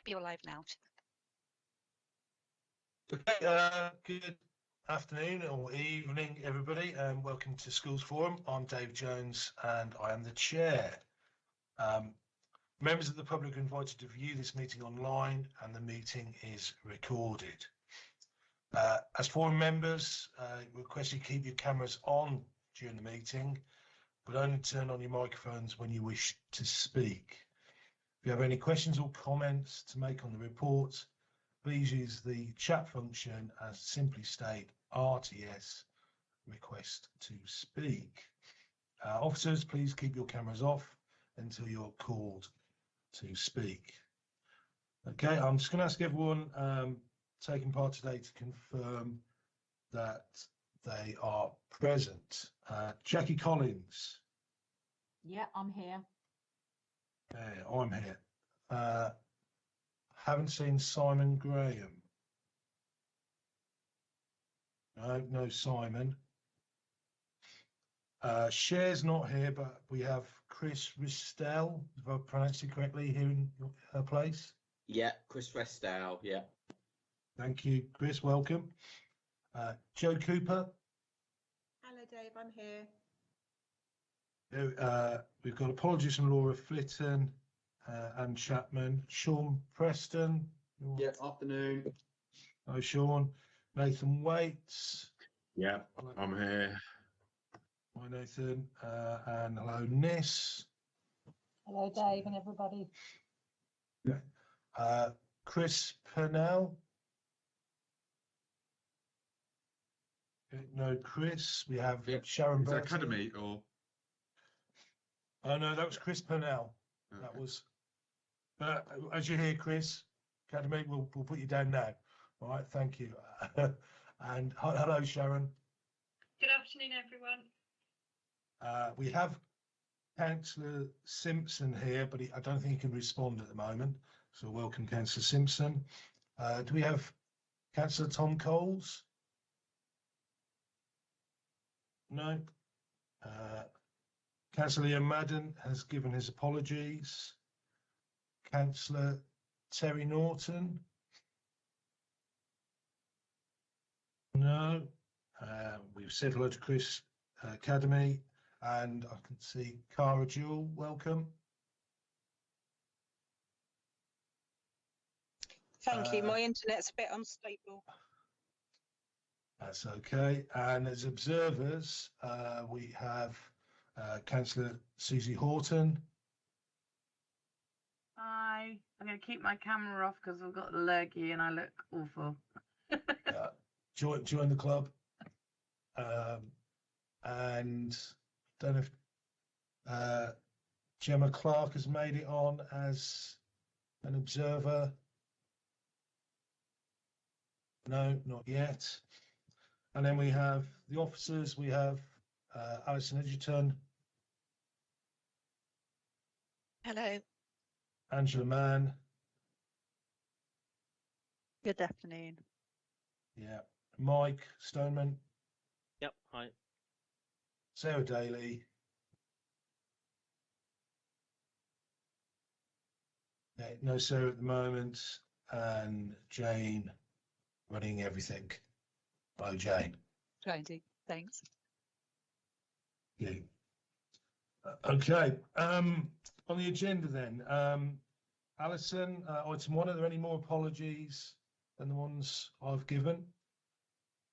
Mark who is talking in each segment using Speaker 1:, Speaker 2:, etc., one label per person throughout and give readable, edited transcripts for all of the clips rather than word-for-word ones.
Speaker 1: You're live now.
Speaker 2: Okay, good afternoon or evening, everybody, and welcome to Schools Forum. I'm Dave Jones, and I am the chair. Members of the public are invited to view this meeting online, and the meeting is recorded. As forum members, request you keep your cameras on during the meeting, but only turn on your microphones when you wish to speak. If you have any questions or comments to make on the report, please use the chat function and simply state RTS request to speak. Officers, please keep your cameras off until you're called to speak. Okay, I'm just going to ask everyone taking part today to confirm that they are present. Jackie Collins.
Speaker 3: Yeah, I'm here.
Speaker 2: I'm here. Haven't seen Simon Graham. No Simon. Cher's not here, but we have Chris Ristel, if I pronounced it correctly, here in her place.
Speaker 4: Yeah, Chris Restal, yeah.
Speaker 2: Thank you, Chris, welcome. Joe Cooper.
Speaker 5: Hello, Dave, I'm here.
Speaker 2: We've got apologies from Laura Flitton and Chapman. Sean Preston.
Speaker 4: Yeah, afternoon.
Speaker 2: Hi, Sean. Nathan Waits.
Speaker 6: Yeah, I'm here.
Speaker 2: Hi, Nathan. And hello, Nis.
Speaker 3: Hello, Dave and everybody.
Speaker 2: Yeah. Chris Purnell. No, Chris. We have Sharon
Speaker 6: Is that
Speaker 2: Burton.
Speaker 6: Academy or?
Speaker 2: Oh, no, that was Chris Purnell.
Speaker 6: Okay.
Speaker 2: That was. As you hear, Chris, Academy, we'll put you down now. All right, thank you. And hello, Sharon.
Speaker 7: Good afternoon, everyone.
Speaker 2: We have Councillor Simpson here, but I don't think he can respond at the moment. So welcome, Councillor Simpson. Do we have Councillor Tom Coles? No. Councillor Ian Madden has given his apologies. Councillor Terry Norton? No. We've said hello to Chris Academy, and I can see Cara Jewell, welcome.
Speaker 8: Thank you. My internet's a bit unstable.
Speaker 2: That's okay. And as observers, we have Councillor Susie Horton.
Speaker 9: Hi. I'm going to keep my camera off because I've got a lurgy and I look awful.
Speaker 2: Join the club. And don't know if Gemma Clark has made it on as an observer. No, not yet. And then we have the officers. We have Alison Edgerton.
Speaker 1: Hello.
Speaker 2: Angela Mann.
Speaker 10: Good afternoon.
Speaker 2: Yeah. Mike Stoneman.
Speaker 11: Yep, hi.
Speaker 2: Sarah Daly. No Sarah at the moment. And Jane running everything. Hello, Jane.
Speaker 10: Trying to, thanks.
Speaker 2: Yeah. Okay. On the agenda then, Alison, item 1, are there any more apologies than the ones I've given?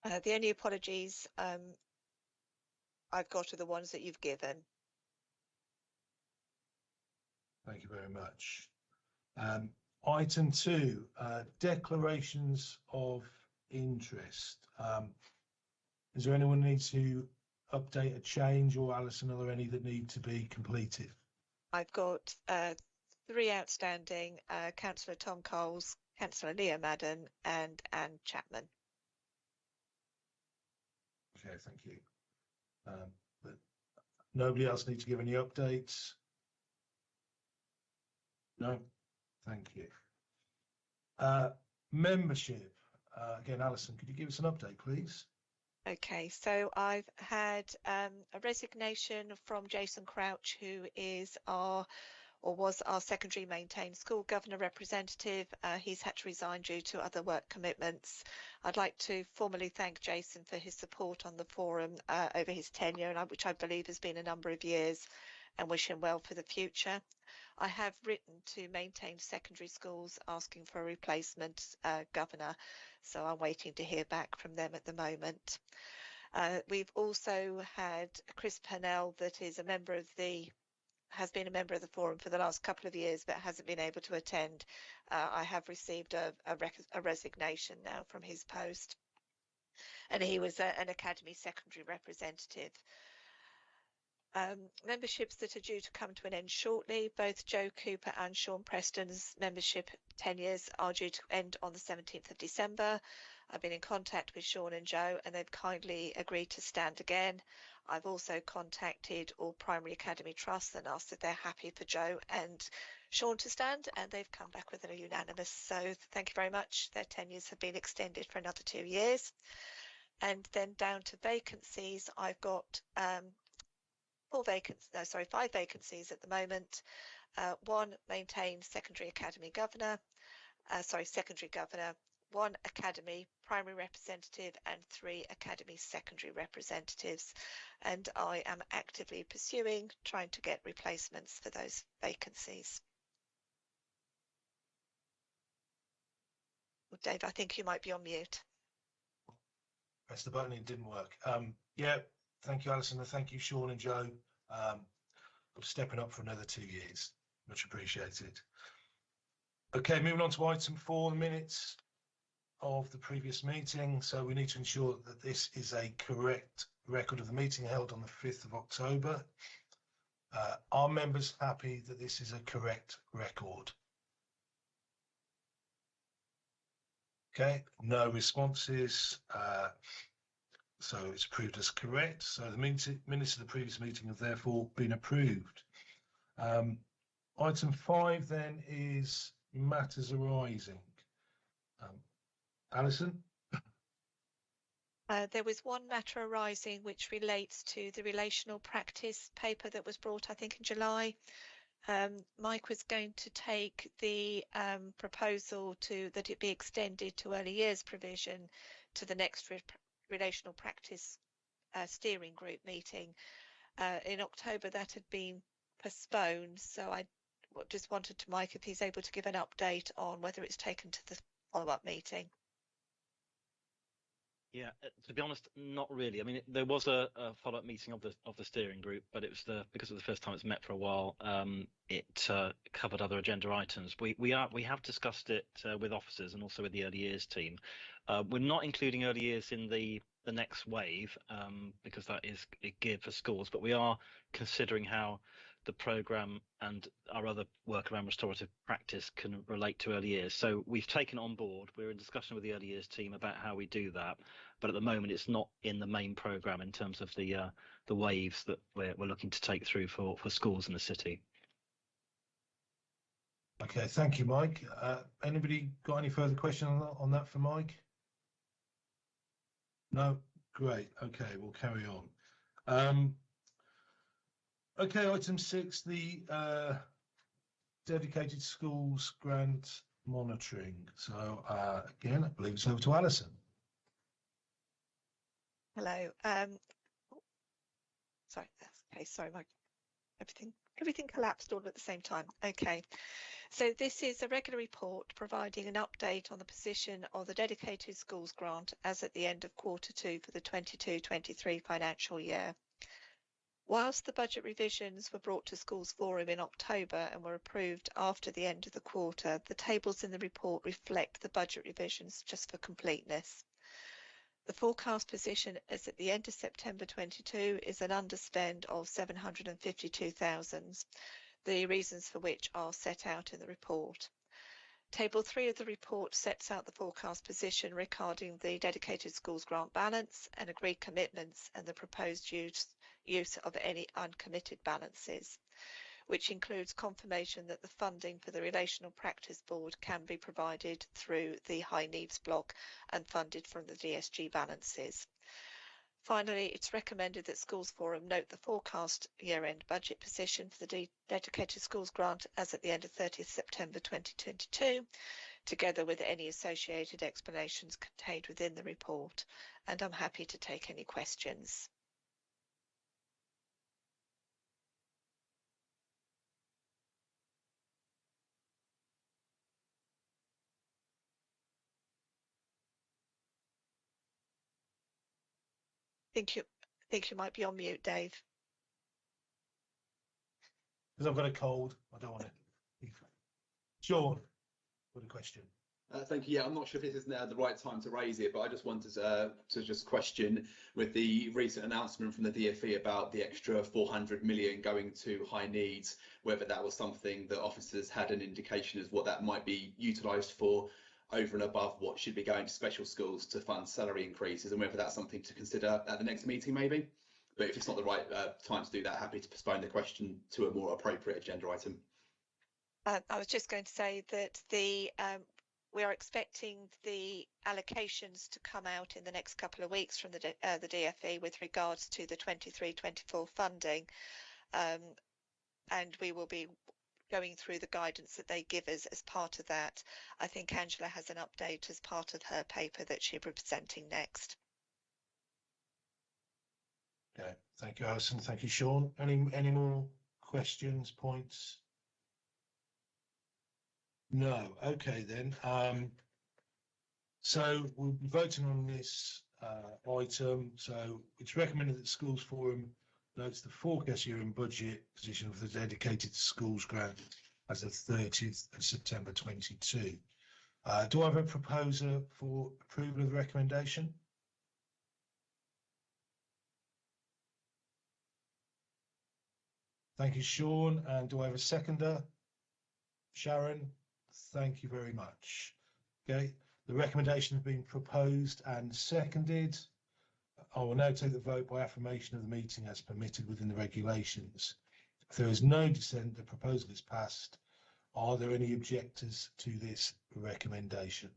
Speaker 12: The only apologies I've got are the ones that you've given.
Speaker 2: Thank you very much. Item 2, declarations of interest. Is there anyone who needs to update a change, or Alison, are there any that need to be completed?
Speaker 12: I've got 3 outstanding, Councillor Tom Coles, Councillor Leah Madden and Anne Chapman.
Speaker 2: Okay, thank you. But nobody else needs to give any updates? No? Thank you. Membership. Again, Alison, could you give us an update, please?
Speaker 12: Okay, so I've had a resignation from Jason Crouch, who is our or was our secondary maintained school governor representative. He's had to resign due to other work commitments. I'd like to formally thank Jason for his support on the forum over his tenure, which I believe has been a number of years, and wish him well for the future. I have written to Maintained Secondary Schools asking for a replacement governor, so I'm waiting to hear back from them at the moment. We've also had Chris Pennell, that is a member of has been a member of the forum for the last couple of years, but hasn't been able to attend. I have received a resignation now from his post, and he was an academy secondary representative. Memberships that are due to come to an end shortly. Both Joe Cooper and Sean Preston's membership tenures are due to end on the 17th of December. I've been in contact with Sean and Joe, and they've kindly agreed to stand again. I've also contacted all primary academy trusts and asked if they're happy for Joe and Sean to stand, and they've come back with a unanimous. So thank you very much. Their tenures have been extended for another 2 years. And then down to vacancies, I've got 5 vacancies at the moment. 1 maintained secondary academy governor, secondary governor, 1 academy primary representative, and 3 academy secondary representatives. And I am actively pursuing trying to get replacements for those vacancies. Well, Dave, I think you might be on mute.
Speaker 2: Press the button, it didn't work. Yeah, thank you, Alison, and thank you, Sean and Joe, for stepping up for another 2 years. Much appreciated. Okay, moving on to item 4, the minutes of the previous meeting. So we need to ensure that this is a correct record of the meeting held on the 5th of October. Are members happy that this is a correct record? Okay, no responses. So it's approved as correct. So the minutes of the previous meeting have therefore been approved. Item 5 then is matters arising. Alison?
Speaker 12: There was one matter arising which relates to the relational practice paper that was brought, I think, in July. Mike was going to take the proposal that it be extended to early years provision to the next relational practice steering group meeting. In October, that had been postponed, so I just wanted to Mike if he's able to give an update on whether it's taken to the follow-up meeting.
Speaker 11: Yeah, to be honest, not really. I mean, there was a follow-up meeting of the steering group, but it was because it was the first time it's met for a while. It covered other agenda items. We have discussed it with officers and also with the early years team. We're not including early years in the next wave because that is geared for schools, but we are considering how the programme and our other work around restorative practice can relate to early years. So we've taken it on board. We're in discussion with the early years team about how we do that, but at the moment it's not in the main programme in terms of the waves that we're looking to take through for schools in the city.
Speaker 2: Okay, thank you, Mike. Anybody got any further questions on that for Mike? No? Great. Okay, we'll carry on. Okay, item 6, the dedicated schools grant monitoring. So again, I believe it's over to Alison.
Speaker 12: Hello. Sorry. Okay. Sorry, Mike. Everything collapsed all at the same time. Okay. So this is a regular report providing an update on the position of the dedicated schools grant as at the end of Q2 for the 22-23 financial year. Whilst the budget revisions were brought to Schools Forum in October and were approved after the end of the quarter, the tables in the report reflect the budget revisions just for completeness. The forecast position as at the end of September 22 is an underspend of 752,000, the reasons for which are set out in the report. Table 3 of the report sets out the forecast position regarding the dedicated schools grant balance and agreed commitments and the proposed use of any uncommitted balances, which includes confirmation that the funding for the Relational Practice Board can be provided through the High Needs block and funded from the DSG balances. Finally, it's recommended that Schools Forum note the forecast year-end budget position for the dedicated schools grant as at the end of 30th September 2022, together with any associated explanations contained within the report. And I'm happy to take any questions. Think you might be on mute, Dave.
Speaker 2: Because I've got a cold, I don't want to. Sean, what a question.
Speaker 4: Thank you. Yeah, I'm not sure if this is now the right time to raise it, but I just wanted to just question with the recent announcement from the DfE about the extra 400 million going to high needs, whether that was something that officers had an indication as what that might be utilised for over and above what should be going to special schools to fund salary increases, and whether that's something to consider at the next meeting maybe. But if it's not the right time to do that, happy to postpone the question to a more appropriate agenda item.
Speaker 12: I was just going to say that we are expecting the allocations to come out in the next couple of weeks from the DfE with regards to the 23-24 funding, and we will be going through the guidance that they give us as part of that. I think Angela has an update as part of her paper that she'll be presenting next.
Speaker 2: Okay, thank you, Alison. Thank you, Sean. Any more questions, points? No. Okay then. So we'll be voting on this item. So it's recommended that Schools Forum notes the forecast year in budget position for the dedicated schools grant as of 30th of September 22. Do I have a proposer for approval of the recommendation? Thank you, Sean. And do I have a seconder? Sharon, thank you very much. Okay, the recommendation has been proposed and seconded. I will now take the vote by affirmation of the meeting as permitted within the regulations. If there is no dissent, the proposal is passed. Are there any objectors to this recommendation?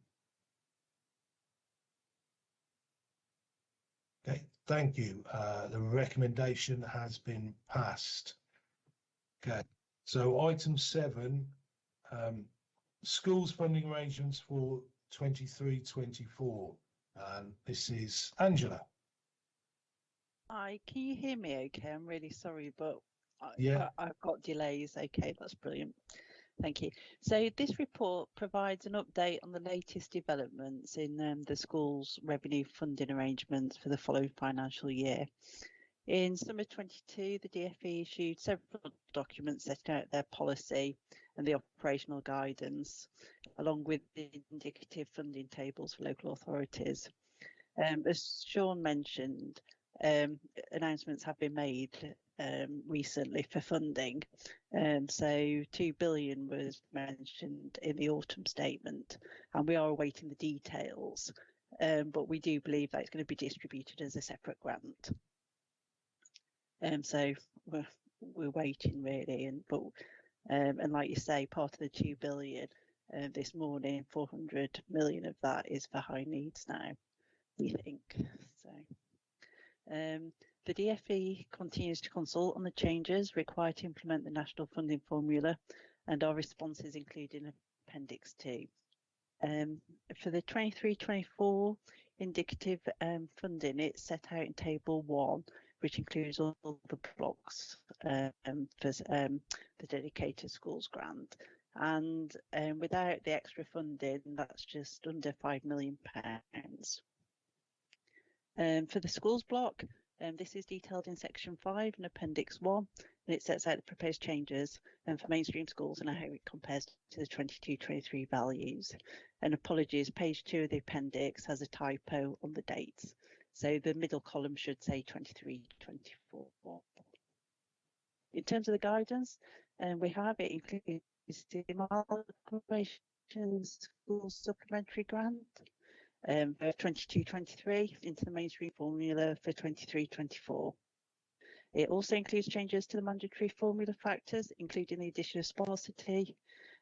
Speaker 2: Okay, thank you. The recommendation has been passed. Okay, so item 7, schools funding arrangements for 23-24. This is Angela.
Speaker 10: Hi, can you hear me okay? I'm really sorry, but
Speaker 2: Yeah.
Speaker 10: I've got delays. Okay, that's brilliant. Thank you. So this report provides an update on the latest developments in the school's revenue funding arrangements for the following financial year. In summer 22, the DfE issued several documents setting out their policy and the operational guidance, along with the indicative funding tables for local authorities. As Sean mentioned, announcements have been made recently for funding. So 2 billion was mentioned in the autumn statement, and we are awaiting the details, but we do believe that it's going to be distributed as a separate grant. So we're waiting really, and like you say, part of the 2 billion this morning, 400 million of that is for high needs now, we think. So the DfE continues to consult on the changes required to implement the national funding formula, and our responses include in Appendix 2. For the 23-24 indicative funding, it's set out in Table 1, which includes all the blocks for the dedicated schools grant. And without the extra funding, that's just under £5 million. For the schools block, this is detailed in Section 5 and Appendix 1, and it sets out the proposed changes for mainstream schools and how it compares to the 22-23 values. And apologies, page 2 of the appendix has a typo on the dates. So the middle column should say 23-24. In terms of the guidance, we have it includes the Amalgamation School Supplementary Grant for 22-23 into the mainstream formula for 23-24. It also includes changes to the mandatory formula factors, including the addition of sparsity,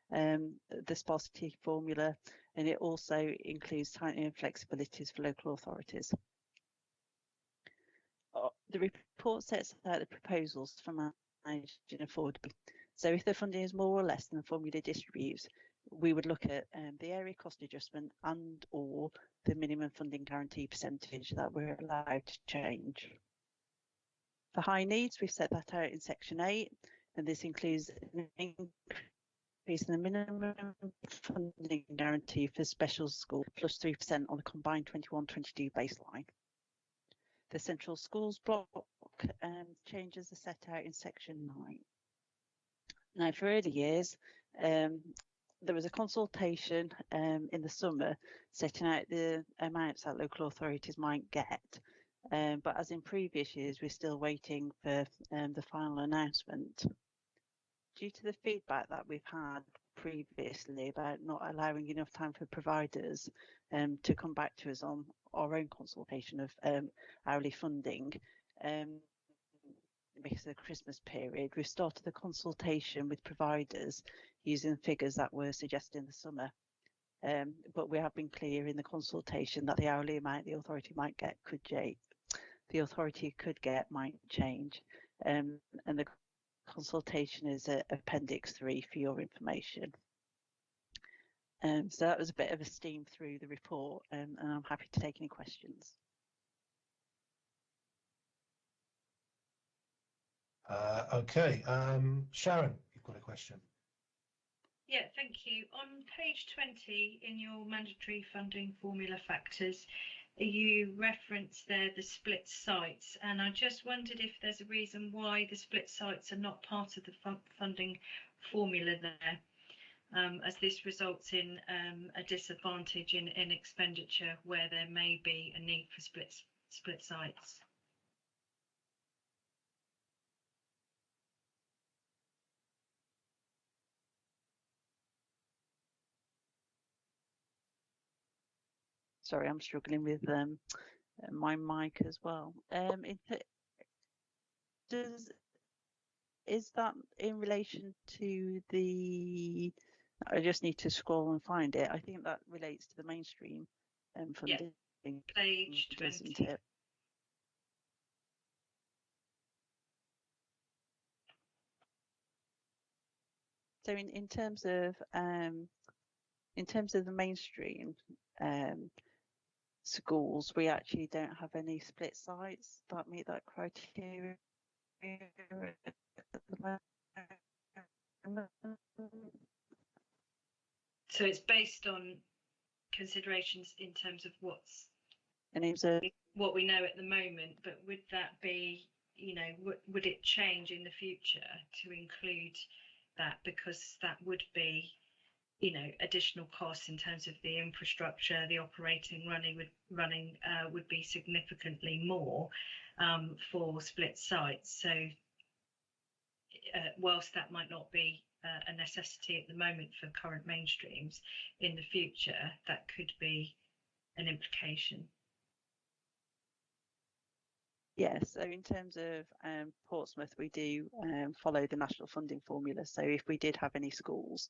Speaker 10: the sparsity formula, and it also includes tightening and flexibilities for local authorities. The report sets out the proposals for managing affordability. So if the funding is more or less than the formula distributes, we would look at the area cost adjustment and or the minimum funding guarantee percentage that we're allowed to change. For high needs, we've set that out in section 8, and this includes an increase in the minimum funding guarantee for special school plus 3% on the combined 21-22 baseline. The central schools block changes are set out in section 9. Now, for early years, there was a consultation in the summer setting out the amounts that local authorities might get. But as in previous years, we're still waiting for the final announcement. Due to the feedback that we've had previously about not allowing enough time for providers to come back to us on our own consultation of hourly funding, because of the Christmas period, we've started the consultation with providers using figures that were suggested in the summer. But we have been clear in the consultation that the hourly amount the authority might get might change. And the consultation is Appendix 3 for your information. So that was a bit of a steam through the report, and I'm happy to take any questions.
Speaker 2: Okay, Sharon, you've got a question.
Speaker 7: Yeah, thank you. On page 20 in your mandatory funding formula factors, you reference there the split sites, and I just wondered if there's a reason why the split sites are not part of the funding formula there, as this results in a disadvantage in expenditure where there may be a need for split sites.
Speaker 10: Sorry, I'm struggling with my mic as well. Is that in relation to the? I just need to scroll and find it. I think that relates to the mainstream funding.
Speaker 7: Yeah, page 20.
Speaker 10: It? So in terms of the mainstream schools, we actually don't have any split sites that meet that criteria.
Speaker 7: So it's based on considerations in terms of what we know at the moment, but would that be, would it change in the future to include that, because that would be, additional costs in terms of the infrastructure, the operating running would be significantly more for split sites. So whilst that might not be a necessity at the moment for current mainstreams, in the future that could be an implication.
Speaker 10: Yes, so in terms of Portsmouth, we do follow the national funding formula. So if we did have any schools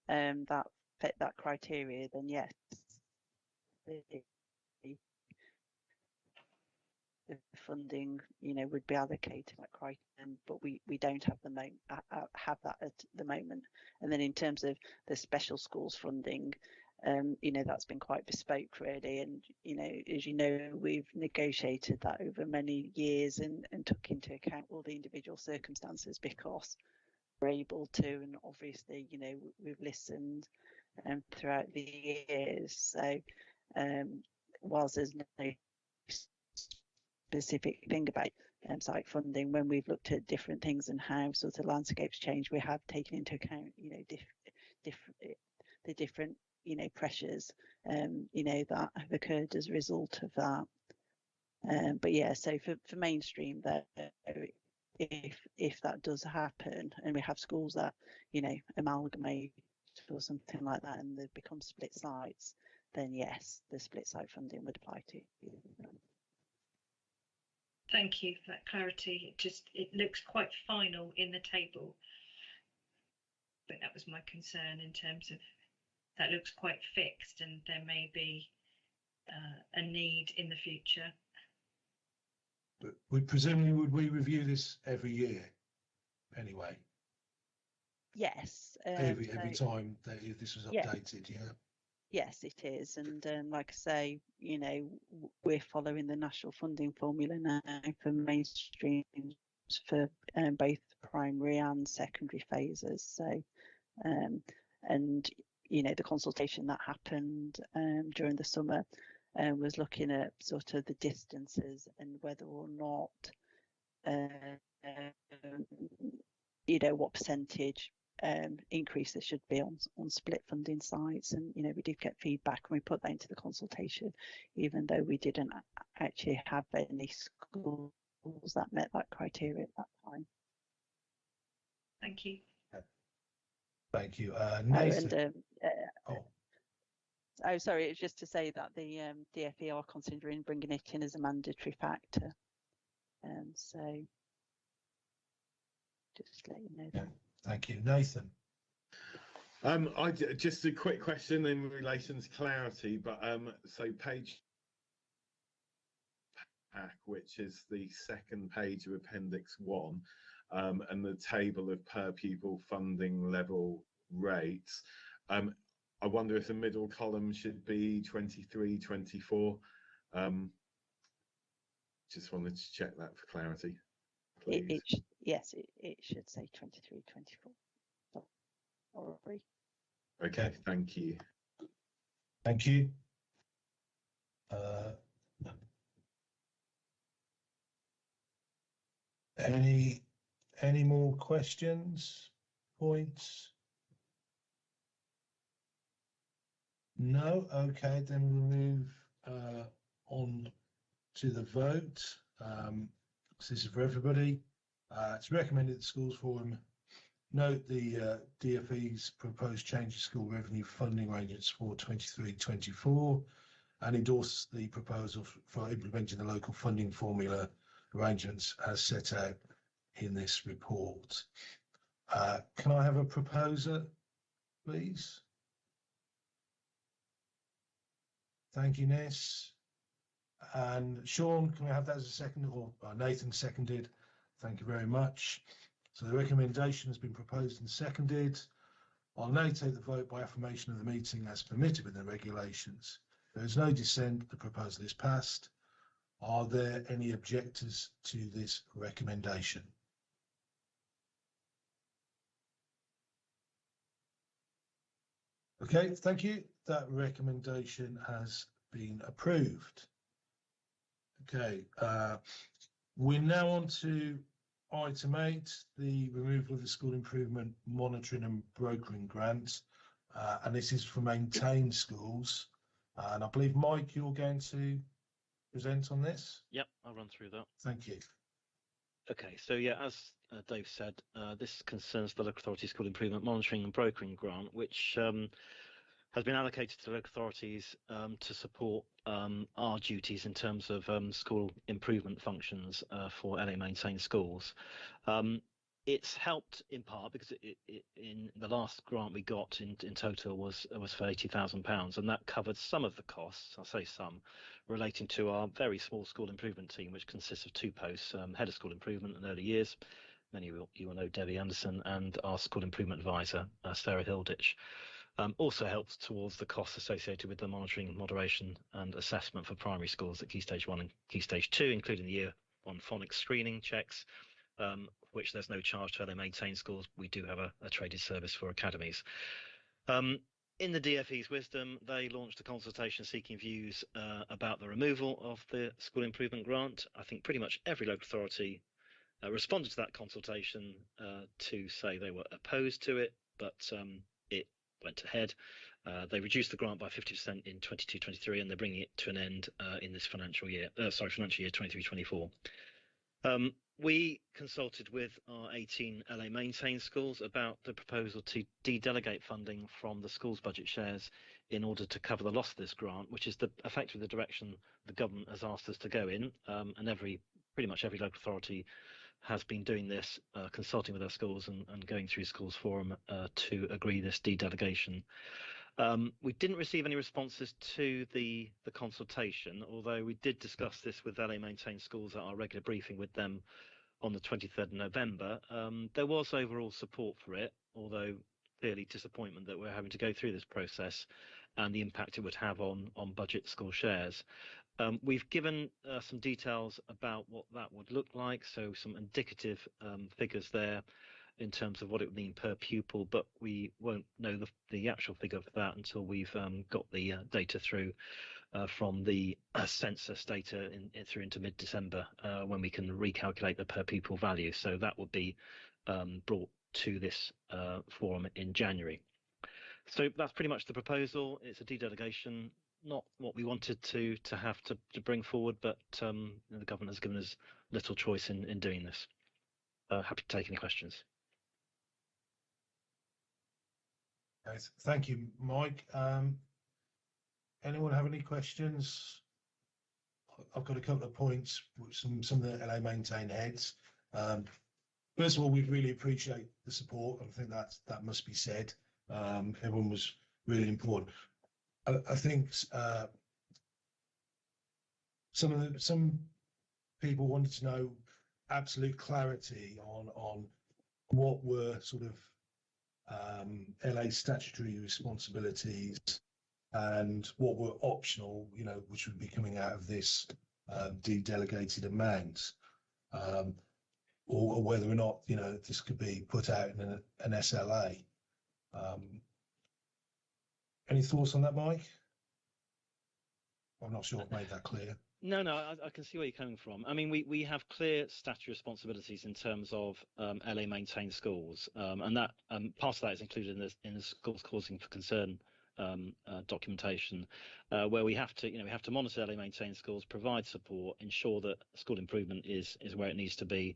Speaker 10: that fit that criteria, then yes, the funding, would be allocated that criteria. But we don't have have that at the moment. And then in terms of the special schools funding, that's been quite bespoke really, and as you know, we've negotiated that over many years and took into account all the individual circumstances because we're able to, and obviously we've listened throughout the years. So whilst there's no specific thing about site funding, when we've looked at different things and how sort of landscapes change, we have taken into account the different pressures that have occurred as a result of that. But yeah, so for mainstream, that if that does happen and we have schools that amalgamate or something like that and they become split sites, then yes, the split site funding would apply to.
Speaker 7: Thank you for that clarity. It looks quite final in the table, but that was my concern in terms of that looks quite fixed and there may be a need in the future.
Speaker 2: But we presumably would we review this every year anyway?
Speaker 10: Yes.
Speaker 2: Every
Speaker 10: So,
Speaker 2: time that this was
Speaker 10: yeah,
Speaker 2: updated, yeah.
Speaker 10: yes, it is. And like I say, you know, we're following the national funding formula now for mainstream for both primary and secondary phases. So, and you know, the consultation that happened during the summer was looking at sort of the distances and whether or not, you know, what percentage increase there should be on split funding sites. And you know, we did get feedback and we put that into the consultation, even though we didn't actually have any schools that met that criteria at that time.
Speaker 7: Thank you.
Speaker 2: Thank you. Nathan.
Speaker 10: Oh, sorry, it's just to say that the DFE are considering bringing it in as a mandatory factor. So just let you know that.
Speaker 2: Thank you. Nathan.
Speaker 6: Just a quick question in relation to clarity, but so page pack, which is the second page of Appendix 1, and the table of per pupil funding level rates. I wonder if the middle column should be 23, 24. Just wanted to check that for clarity, please.
Speaker 10: Yes, it should say 23, 24. Sorry.
Speaker 6: Okay, thank you.
Speaker 2: Thank you. Any more questions, points? No. Okay, then we'll move on to the vote. So this is for everybody. It's recommended the schools forum note the DFE's proposed change to school revenue funding arrangements for 23-24 and endorse the proposal for implementing the local funding formula arrangements as set out in this report. Can I have a proposer, please? Thank you, Ness. And Sean, can we have that as a second? Or Nathan seconded. Thank you very much. So the recommendation has been proposed and seconded. I'll now take the vote by affirmation of the meeting as permitted within the regulations. There is no dissent. The proposal is passed. Are there any objectors to this recommendation? Okay, thank you. That recommendation has been approved. Okay, we're now on to item 8, the removal of the school improvement monitoring and brokering grant. And this is for maintained schools. And I believe, Mike, you're going to present on this?
Speaker 11: Yep, I'll run through that.
Speaker 2: Thank you.
Speaker 11: Okay, so yeah, as Dave said, this concerns the local authority school improvement monitoring and brokering grant, which has been allocated to local authorities to support our duties in terms of school improvement functions for LA maintained schools. It's helped in part because in the last grant we got in total was for £80,000, and that covered some of the costs. I say some, relating to our very small school improvement team, which consists of 2 posts: head of school improvement and early years. Many of you will know Debbie Anderson, and our school improvement advisor Sarah Hilditch. Also helps towards the costs associated with the monitoring, moderation and assessment for primary schools at Key Stage 1 and Key Stage 2, including the Year 1 phonics screening checks, which there's no charge to LA maintained schools. We do have a traded service for academies. In the DFE's wisdom, they launched a consultation seeking views about the removal of the school improvement grant. I think pretty much every local authority responded to that consultation to say they were opposed to it, but it went ahead. They reduced the grant by 50% in 22-23, and they're bringing it to an end in this financial year. Financial year 23-24. We consulted with our 18 LA maintained schools about the proposal to de-delegate funding from the schools budget shares in order to cover the loss of this grant, which is effectively the direction the government has asked us to go in, and pretty much every local authority has been doing this, consulting with our schools and going through schools forum to agree this de-delegation. We didn't receive any responses to the consultation, although we did discuss this with LA Maintained Schools at our regular briefing with them on the 23rd of November. There was overall support for it, although clearly disappointment that we're having to go through this process and the impact it would have on budget school shares. We've given some details about what that would look like, so some indicative figures there in terms of what it would mean per pupil, but we won't know the actual figure for that until we've got the data through from the census data through into mid-December, when we can recalculate the per pupil value. So that would be brought to this forum in January. So that's pretty much the proposal. It's a de-delegation, not what we wanted to have to bring forward, but the government has given us little choice in doing this. Happy to take any questions.
Speaker 2: Okay, thank you, Mike. Anyone have any questions? I've got a couple of points with some of the LA Maintain heads. First of all, we really appreciate the support. I think that must be said. Everyone was really important. I think some people wanted to know absolute clarity on what were sort of LA statutory responsibilities and what were optional, which would be coming out of this de-delegated amount, or whether or not, this could be put out in an SLA. Any thoughts on that, Mike? I'm not sure I've made that clear.
Speaker 11: No, I can see where you're coming from. I mean, we have clear statutory responsibilities in terms of LA Maintained Schools, and that part of that is included in the schools causing for concern documentation, where we have to monitor LA Maintained Schools, provide support, ensure that school improvement is where it needs to be,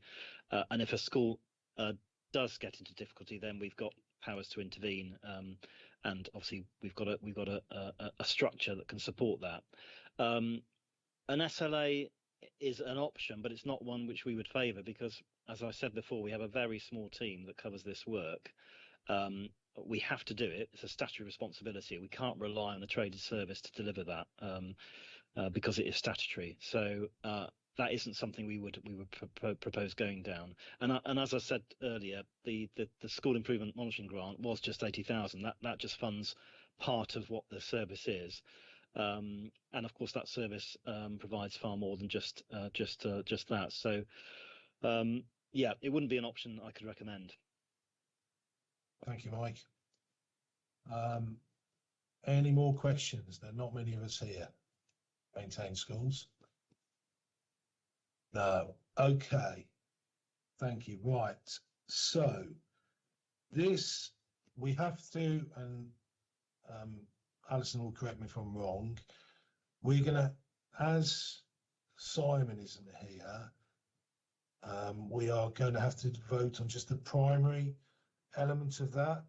Speaker 11: and if a school does get into difficulty, then we've got powers to intervene, and obviously we've got a structure that can support that. An SLA is an option, but it's not one which we would favour because, as I said before, we have a very small team that covers this work. We have to do it. It's a statutory responsibility. We can't rely on a traded service to deliver that because it is statutory. So that isn't something we would propose going down. And as I said earlier, the school improvement monitoring grant was just 80,000. That just funds part of what the service is. And of course, that service provides far more than just that. So, yeah, it wouldn't be an option I could recommend.
Speaker 2: Thank you, Mike. Any more questions? There are not many of us here. Maintain Schools? No. Okay. Thank you. Right. So this we have to, and Alison will correct me if I'm wrong. We're gonna, as Simon isn't here, we are going to have to vote on just the primary elements of that.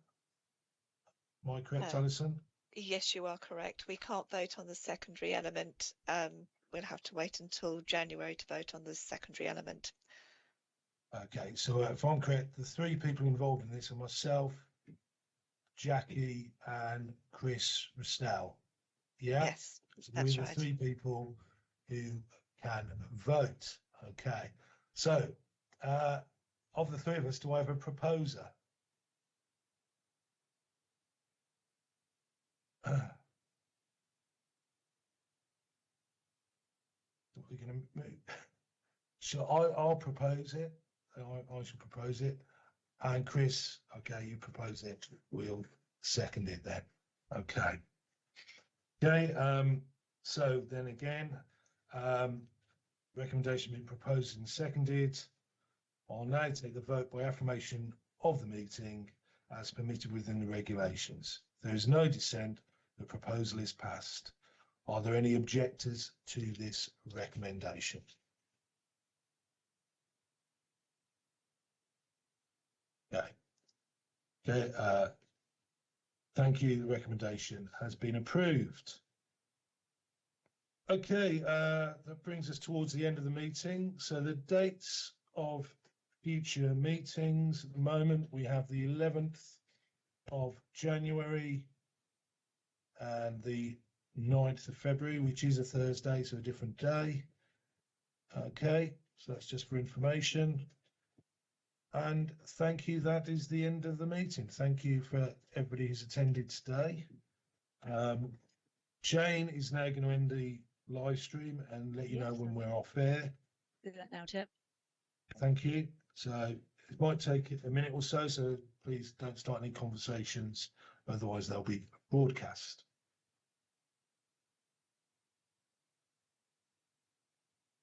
Speaker 2: Am I correct, Alison?
Speaker 12: Yes, you are correct. We can't vote on the secondary element. We'll have to wait until January to vote on the secondary element.
Speaker 2: Okay, so if I'm correct, the three people involved in this are myself, Jackie, and Chris Restell. Yeah?
Speaker 12: Yes,
Speaker 2: So
Speaker 12: that's
Speaker 2: we're
Speaker 12: right.
Speaker 2: the three people who can vote. Okay, so of the three of us, do I have a proposer? We're going to move. So I'll propose it. I shall propose it. And Chris, okay, you propose it. We'll second it then. Okay. Okay. So then again, recommendation being proposed and seconded. I'll now take the vote by affirmation of the meeting as permitted within the regulations. If there is no dissent, the proposal is passed. Are there any objectors to this recommendation? Okay. Okay. Thank you. The recommendation has been approved. Okay. That brings us towards the end of the meeting. So the dates of future meetings at the moment, we have the 11th of January and the 9th of February, which is a Thursday, so a different day. Okay, so that's just for information. And thank you. That is the end of the meeting. Thank you for everybody who's attended today. Jane is now going to end the live stream and let you know when we're off air.
Speaker 13: Do that now, Chip.
Speaker 2: Thank you. So it might take a minute or so, so please don't start any conversations, otherwise they'll be broadcast.